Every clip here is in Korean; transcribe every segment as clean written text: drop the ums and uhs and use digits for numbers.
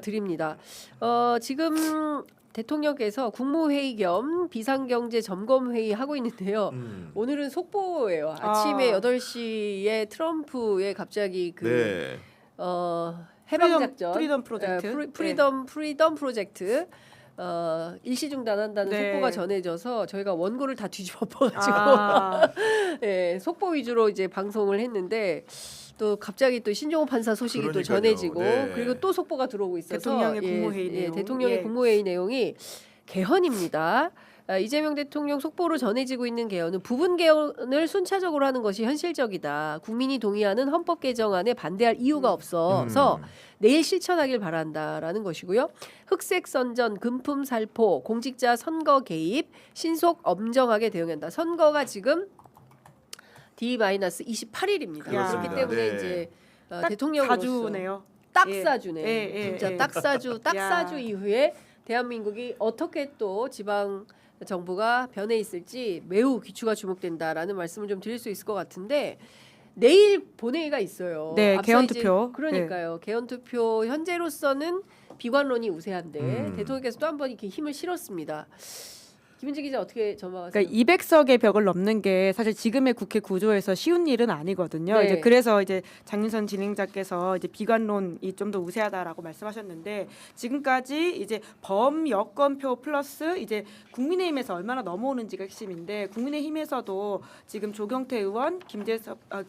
드립니다. 지금 대통령께서 국무회의 겸 비상경제점검회의 하고 있는데요. 오늘은 속보예요. 아침에 8시에 트럼프의 갑자기 네. 해방작전 프리덤 프로젝트. 프리덤 프로젝트 일시 중단한다는 네. 속보가 전해져서 저희가 원고를 다 뒤집어 엎어가지고 예, 속보 위주로 이제 방송을 했는데 또 갑자기 또 신종호 판사 소식이 또 그러니까요. 전해지고 네. 그리고 또 속보가 들어오고 있어서 대통령의 국무회의 내용. 대통령의 예. 국무회의 내용이 개헌입니다. 이재명 대통령 속보로 전해지고 있는 개헌은 부분 개헌을 순차적으로 하는 것이 현실적이다. 국민이 동의하는 헌법 개정안에 반대할 이유가 없어서 내일 실천하길 바란다라는 것이고요. 흑색 선전, 금품 살포, 공직자 선거 개입 신속 엄정하게 대응한다. 선거가 지금 D-28일입니다. 그렇습니다. 그렇기 때문에 네. 이제 딱 대통령으로서 4주네요. 딱 예. 4주네. 예, 진짜 예. 딱 4주, 딱 야. 4주 이후에 대한민국이 어떻게 또 지방 정부가 변해 있을지 매우 귀추가 주목된다라는 말씀을 좀 드릴 수 있을 것 같은데 내일 본회의가 있어요. 네, 앞서 개헌 이제 투표. 그러니까요. 개헌 투표 현재로서는 비관론이 우세한데 음. 대통령께서 또 한 번 이렇게 힘을 실었습니다. 김은지 기자 어떻게 전망하세요? 그러니까 200석의 벽을 넘는 게 사실 지금의 국회 구조에서 쉬운 일은 아니거든요. 네. 이제 그래서 이제 장윤선 진행자께서 이제 비관론이 좀 더 우세하다라고 말씀하셨는데 지금까지 이제 범여권표 플러스 이제 국민의힘에서 얼마나 넘어오는지가 핵심인데 국민의힘에서도 지금 조경태 의원,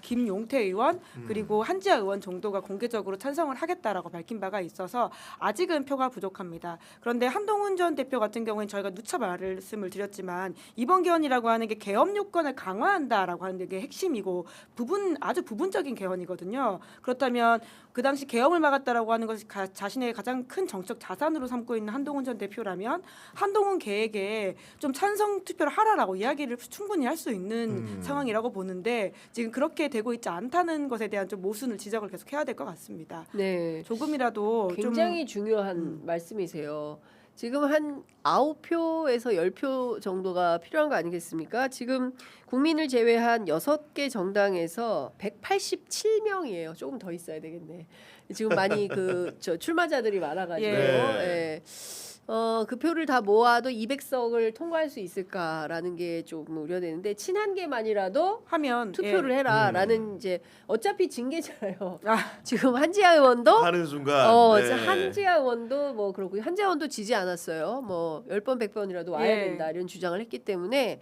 김용태 의원 그리고 한지아 의원 정도가 공개적으로 찬성을 하겠다라고 밝힌 바가 있어서 아직은 표가 부족합니다. 그런데 한동훈 전 대표 같은 경우에는 저희가 누차 말씀을 드렸지만 이번 개헌이라고 하는 게 개헌 요건을 강화한다라고 하는 게 핵심이고 아주 부분적인 개헌이거든요. 그렇다면 그 당시 계엄을 막았다라고 하는 것이 자신의 가장 큰 정책 자산으로 삼고 있는 한동훈 전 대표라면 한동훈 계획에 좀 찬성 투표를 하라라고 이야기를 충분히 할 수 있는 상황이라고 보는데 지금 그렇게 되고 있지 않다는 것에 대한 좀 모순을 지적을 계속 해야 될 것 같습니다. 네. 조금이라도 굉장히 중요한 말씀이세요. 지금 한 9표에서 10표 정도가 필요한 거 아니겠습니까? 지금 국민을 제외한 6개 정당에서 187명이에요. 조금 더 있어야 되겠네. 지금 많이 출마자들이 많아가지고 예. 그 표를 다 모아도 200석을 통과할 수 있을까라는 게 좀 우려되는데 친한계만이라도 하면 투표를 해라라는 이제 어차피 징계잖아요. 아. 지금 한지아 의원도 하는 순간 네. 한지아 의원도 뭐 그렇고 한지아 의원도 지지 않았어요. 뭐 10번 100번이라도 와야 예. 된다 이런 주장을 했기 때문에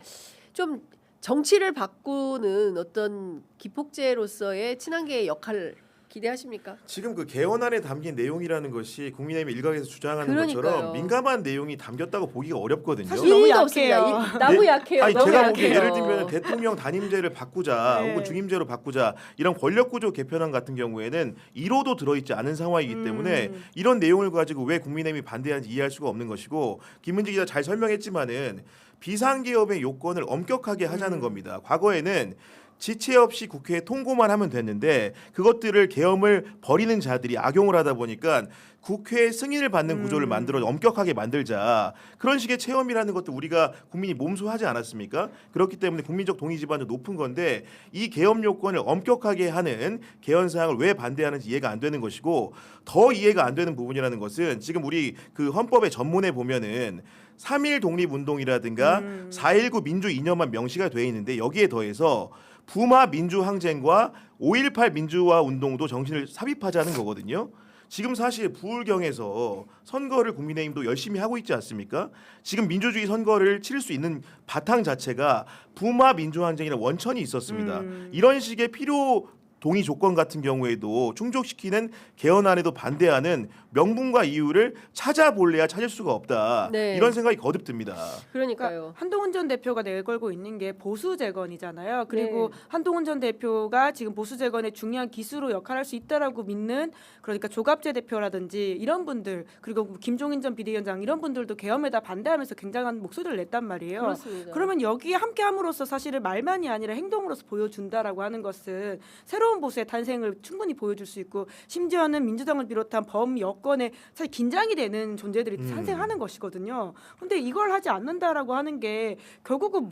좀 정치를 바꾸는 어떤 기폭제로서의 친한계의 역할을 기대하십니까? 지금 그 개헌안에 담긴 내용이라는 것이 국민의힘 일각에서 주장하는 그러니까요. 것처럼 민감한 내용이 담겼다고 보기가 어렵거든요. 사실 너무 1도 약해요. 없습니다. 너무 약해요. 아니 너무 제가 보기에 약해요. 예를 들면 대통령 단임제를 바꾸자 네. 혹은 중임제로 바꾸자 이런 권력구조 개편안 같은 경우에는 1호도 들어있지 않은 상황이기 때문에 이런 내용을 가지고 왜 국민의힘이 반대하는지 이해할 수가 없는 것이고 김은지 기자 잘 설명했지만은 비상개업의 요건을 엄격하게 하자는 겁니다. 과거에는 지체 없이 국회에 통고만 하면 됐는데 그것들을 계엄을 벌이는 자들이 악용을 하다 보니까 국회의 승인을 받는 구조를 만들어 엄격하게 만들자. 그런 식의 체험이라는 것도 우리가 국민이 몸소하지 않았습니까? 그렇기 때문에 국민적 동의 지반도 높은 건데 이 계엄 요건을 엄격하게 하는 개헌 사항을 왜 반대하는지 이해가 안 되는 것이고 더 이해가 안 되는 부분이라는 것은 지금 우리 그 헌법의 전문에 보면은 3.1 독립운동이라든가 4.19 민주 이념만 명시가 돼 있는데 여기에 더해서 부마 민주항쟁과 5.18 민주화 운동도 정신을 삽입하자는 거거든요. 지금 사실 부울경에서 선거를 국민의힘도 열심히 하고 있지 않습니까? 지금 민주주의 선거를 치를 수 있는 바탕 자체가 부마 민주항쟁이라는 원천이 있었습니다. 이런 식의 필요 동의 조건 같은 경우에도 충족시키는 개헌안에도 반대하는 명분과 이유를 찾아볼래야 찾을 수가 없다. 네. 이런 생각이 거듭 듭니다. 그러니까요. 한동훈 전 대표가 내걸고 있는 게 보수 재건이잖아요. 그리고 네. 한동훈 전 대표가 지금 보수 재건의 중요한 기수로 역할할 수 있다라고 믿는 그러니까 조갑재 대표라든지 이런 분들 그리고 김종인 전 비대위원장 이런 분들도 계엄에다 반대하면서 굉장한 목소리를 냈단 말이에요. 그렇습니다. 그러면 여기에 함께함으로써 사실은 말만이 아니라 행동으로서 보여준다라고 하는 것은 새로 새로운 보수의 탄생을 충분히 보여줄 수 있고 심지어는 민주당을 비롯한 범여권에 사실 긴장이 되는 존재들이 탄생하는 것이거든요. 근데 이걸 하지 않는다라고 하는 게 결국은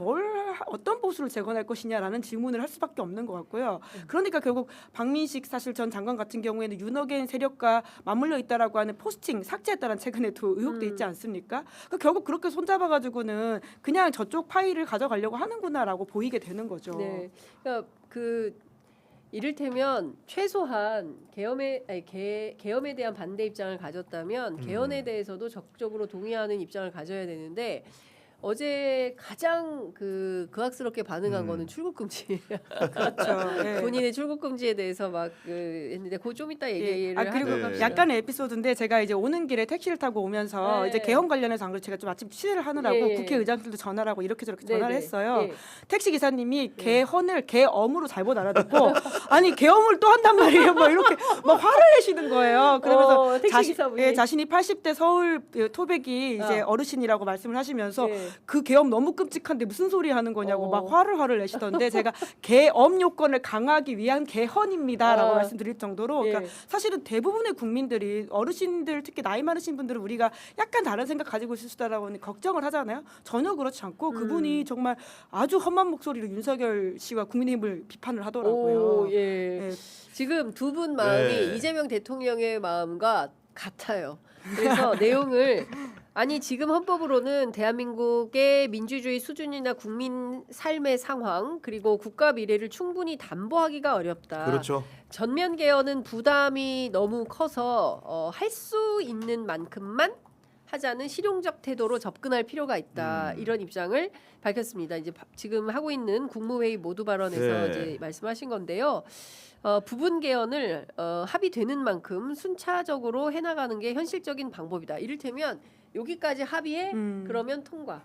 어떤 보수를 재건할 것이냐라는 질문을 할 수밖에 없는 것 같고요. 그러니까 결국 박민식 사실 전 장관 같은 경우에는 윤어겐 세력과 맞물려 있다라고 하는 포스팅 삭제했다는 최근에도 의혹돼 있지 않습니까? 그러니까 결국 그렇게 손잡아가지고는 그냥 저쪽 파일을 가져가려고 하는구나라고 보이게 되는 거죠. 네. 그러니까 이를테면 최소한 계엄에 대한 반대 입장을 가졌다면 개헌에 대해서도 적극적으로 동의하는 입장을 가져야 되는데 어제 가장 극악스럽게 반응한 거는 출국 금지. 그렇죠. 네. 본인의 출국 금지에 대해서 막 했는데 그거 좀 이따 얘기를 그리고 하도록 합시다. 약간의 에피소드인데 제가 이제 오는 길에 택시를 타고 오면서 네. 이제 개헌 관련해서 안 그래도 제가 좀 아침 취재를 하느라고 예. 국회의장들도 전화를 하고 이렇게 저렇게 네, 전화를 네. 했어요. 예. 택시 기사님이 개헌을 개엄으로 잘못 알아듣고 아니 개엄을 또 한단 말이에요. 뭐 이렇게 막 화를 내시는 거예요. 그러면서 택시 기사분이. 자신이 80대 서울 토백이 이제 어르신이라고 말씀을 하시면서 예. 그 개엄 너무 끔찍한데 무슨 소리 하는 거냐고 어. 막 화를 내시던데 제가 개엄 요건을 강화하기 위한 개헌입니다라고 말씀드릴 정도로 그러니까 예. 사실은 대부분의 국민들이 어르신들 특히 나이 많으신 분들은 우리가 약간 다른 생각 가지고 있을 수다라고 걱정을 하잖아요. 전혀 그렇지 않고 그분이 정말 아주 험한 목소리로 윤석열 씨와 국민의힘을 비판을 하더라고요. 오, 예. 네. 지금 두 분 마음이 네. 이재명 대통령의 마음과 같아요. 그래서 내용을 지금 헌법으로는 대한민국의 민주주의 수준이나 국민 삶의 상황 그리고 국가 미래를 충분히 담보하기가 어렵다. 그렇죠. 전면 개헌은 부담이 너무 커서 할 수 있는 만큼만 하자는 실용적 태도로 접근할 필요가 있다. 이런 입장을 밝혔습니다. 이제 지금 하고 있는 국무회의 모두 발언에서 네. 이제 말씀하신 건데요. 부분 개헌을 합의되는 만큼 순차적으로 해나가는 게 현실적인 방법이다. 이를테면 여기까지 합의해 그러면 통과.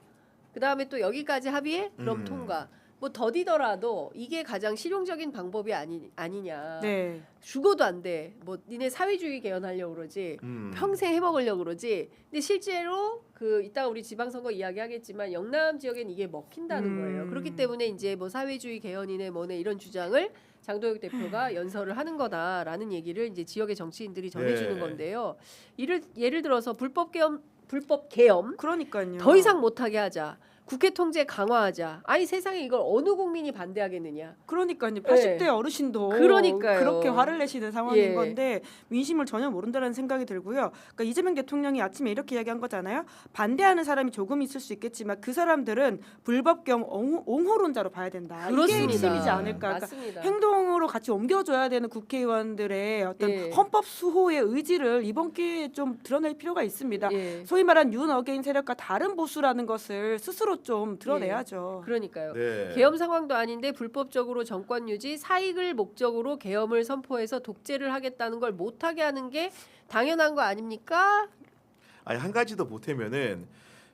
그 다음에 또 여기까지 합의해 그럼 통과. 뭐 더디더라도 이게 가장 실용적인 방법이 아니냐. 네. 죽어도 안 돼. 뭐 니네 사회주의 개헌하려고 그러지. 평생 해먹으려고 그러지. 근데 실제로 이따가 우리 지방선거 이야기하겠지만 영남 지역엔 이게 먹힌다는 거예요. 그렇기 때문에 이제 뭐 사회주의 개헌이네 뭐네 이런 주장을 장도혁 대표가 연설을 하는 거다라는 얘기를 이제 지역의 정치인들이 전해주는 네. 건데요. 예를 들어서 불법 계엄 그러니까요. 더 이상 못하게 하자. 국회 통제 강화하자. 세상에 이걸 어느 국민이 반대하겠느냐. 그러니까요. 80대 어르신도 그러니까요. 그렇게 화를 내시는 상황인 예. 건데 민심을 전혀 모른다는 생각이 들고요. 그러니까 이재명 대통령이 아침에 이렇게 이야기한 거잖아요. 반대하는 사람이 조금 있을 수 있겠지만 그 사람들은 불법경 옹호론자로 봐야 된다. 그렇습니다. 이게 핵심이지 않을까. 그러니까 맞습니다. 행동으로 같이 옮겨줘야 되는 국회의원들의 어떤 예. 헌법 수호의 의지를 이번 기회에 좀 드러낼 필요가 있습니다. 예. 소위 말한 윤어게인 세력과 다른 보수라는 것을 스스로 좀 드러내야죠. 그러니까요. 네. 계엄 상황도 아닌데 불법적으로 정권 유지, 사익을 목적으로 계엄을 선포해서 독재를 하겠다는 걸 못하게 하는 게 당연한 거 아닙니까? 한 가지 더 보태면은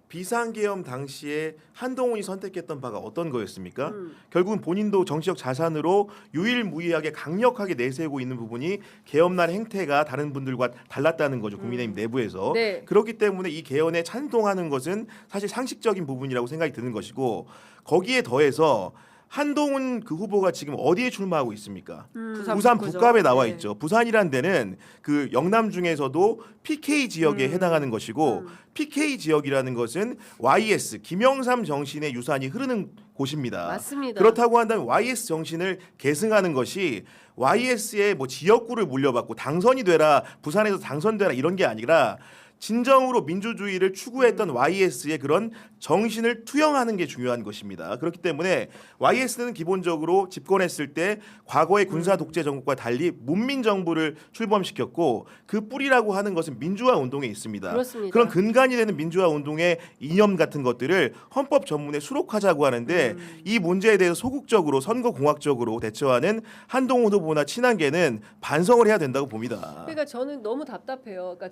비상계엄 당시에 한동훈이 선택했던 바가 어떤 거였습니까? 결국은 본인도 정치적 자산으로 유일무이하게 강력하게 내세우고 있는 부분이 계엄날 행태가 다른 분들과 달랐다는 거죠. 국민의힘 내부에서. 네. 그렇기 때문에 이 개헌에 찬동하는 것은 사실 상식적인 부분이라고 생각이 드는 것이고 거기에 더해서 한동훈 그 후보가 지금 어디에 출마하고 있습니까? 부산 북구죠. 북갑에 나와 네. 있죠. 부산이란 데는 그 영남 중에서도 PK 지역에 해당하는 것이고 PK 지역이라는 것은 YS 김영삼 정신의 유산이 흐르는 곳입니다. 맞습니다. 그렇다고 한다면 YS 정신을 계승하는 것이 YS의 뭐 지역구를 물려받고 당선이 되라 부산에서 당선되라 이런 게 아니라 진정으로 민주주의를 추구했던 YS의 그런 정신을 투영하는 게 중요한 것입니다. 그렇기 때문에 YS는 기본적으로 집권했을 때 과거의 군사 독재 정국과 달리 문민 정부를 출범시켰고 그 뿌리라고 하는 것은 민주화 운동에 있습니다. 그렇습니다. 그런 근간이 되는 민주화 운동의 이념 같은 것들을 헌법 전문에 수록하자고 하는데 이 문제에 대해서 소극적으로 선거공학적으로 대처하는 한동훈 후보나 친한계는 반성을 해야 된다고 봅니다. 그러니까 저는 너무 답답해요. 그러니까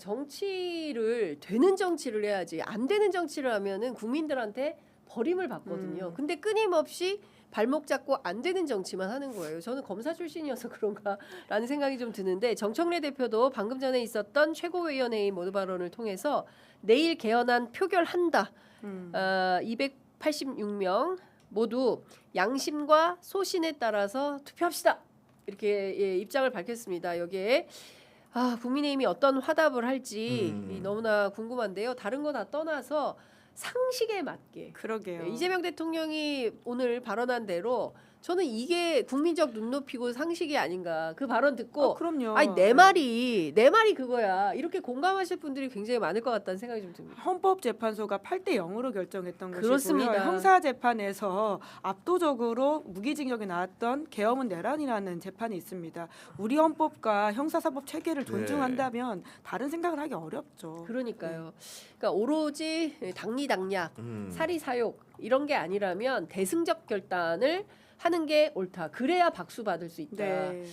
되는 정치를 해야지 안 되는 정치를 하면은 국민들한테 버림을 받거든요. 근데 끊임없이 발목 잡고 안 되는 정치만 하는 거예요. 저는 검사 출신이어서 그런가라는 생각이 좀 드는데 정청래 대표도 방금 전에 있었던 최고위원회의 모두 발언을 통해서 내일 개헌안 표결한다. 286명 모두 양심과 소신에 따라서 투표합시다. 이렇게 입장을 밝혔습니다. 여기에 국민의힘이 어떤 화답을 할지 너무나 궁금한데요. 다른 거 다 떠나서 상식에 맞게 그러게요. 이재명 대통령이 오늘 발언한 대로 저는 이게 국민적 눈높이고 상식이 아닌가. 그 발언 듣고 그럼요. 아니 내 말이 그거야. 이렇게 공감하실 분들이 굉장히 많을 것 같다는 생각이 좀 듭니다. 헌법재판소가 8대 0으로 결정했던 그렇습니다. 것이고요. 형사재판에서 압도적으로 무기징역이 나왔던 계엄은 내란이라는 재판이 있습니다. 우리 헌법과 형사사법 체계를 존중한다면 다른 생각을 하기 어렵죠. 그러니까요. 그러니까 오로지 당리당략, 사리사욕 이런 게 아니라면 대승적 결단을 하는 게 옳다. 그래야 박수 받을 수 있다. 네.